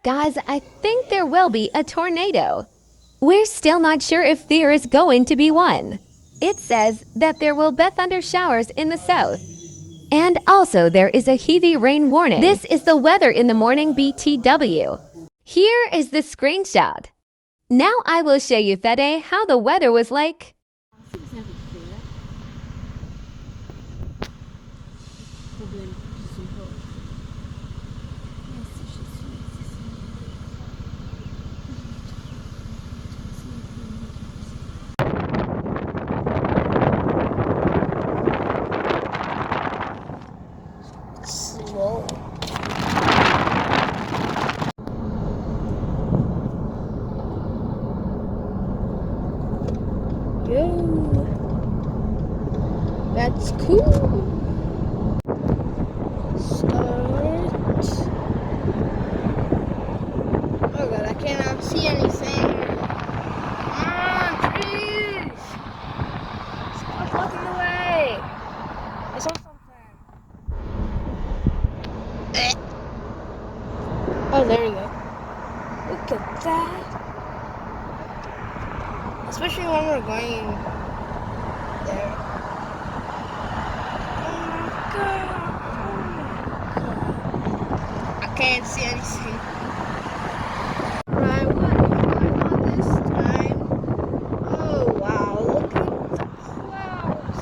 Guys, I think there will be a tornado. We're still not sure if there is going to be one. It says that there will be thunder showers in the south. And also there is a heavy rain warning. This is the weather in the morning BTW. Here is the screenshot. Now I will show you Fede how the weather was like. Slow. Yo, that's cool. Start. Oh god, I cannot see anything. Come on, trees! Stop blocking the way. I saw something. Oh, there we go. Look at that. Especially when we're going there. Oh my god. Oh my god. I can't see anything. Right, what am I on this time? Oh wow, look at the clouds.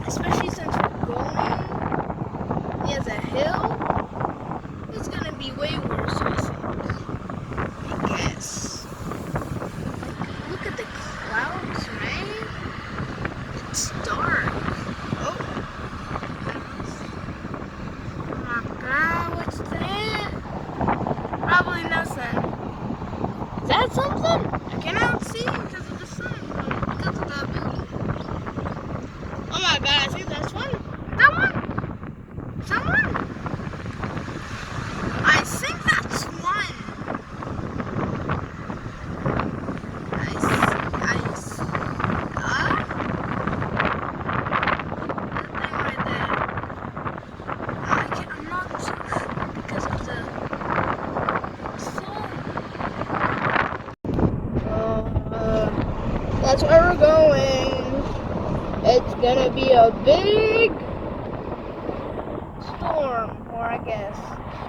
Especially since we're going near the hill. It's gonna be way worse, I think. I guess. Like, look at the clouds, right? It's dark. Oh. Oh my god, what's that? Probably nothing. Is that something? I cannot see because of the sun, or because of the building. Oh my god, I think that's one. That one? Someone? I think that's one. That thing right there. I'm not so sure because of the sun. That's where we're going. It's gonna be a big storm, or I guess.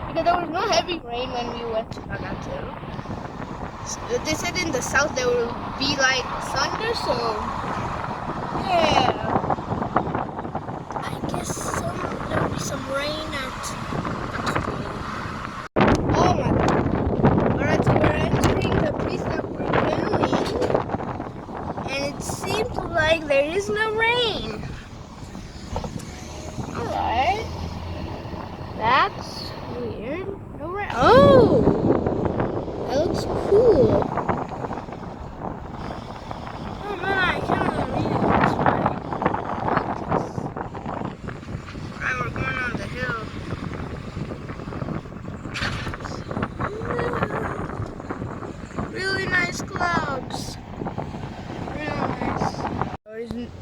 Because there was no heavy rain when we went to Nagatu. They said in the south there will be like thunder, so yeah. I guess there will be some rain at oh my god. Alright, so we're entering the place that we're going, and it seems like there is no rain. Alright. That's weird. No rain. Oh! That looks cool. Oh man, I can't really read it this way. Alright, we're going on the hill. Really nice clouds. Real nice.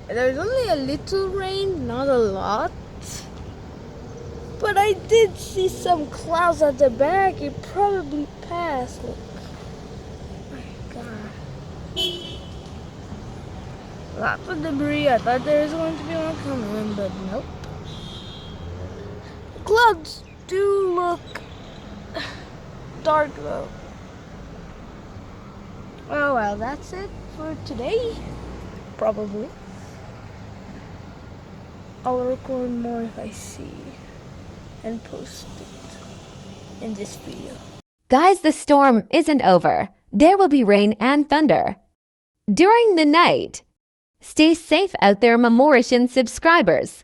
There's only a little rain, not a lot. But I did see some clouds at the back. It probably passed. Look. Oh my god. Lots of debris. I thought there was going to be one coming, but nope. The clouds do look dark though. Oh well, that's it for today. Probably. I'll record more if I see and post it in this video. Guys, the storm isn't over. There will be rain and thunder. During the night. Stay safe out there, Mauritian subscribers.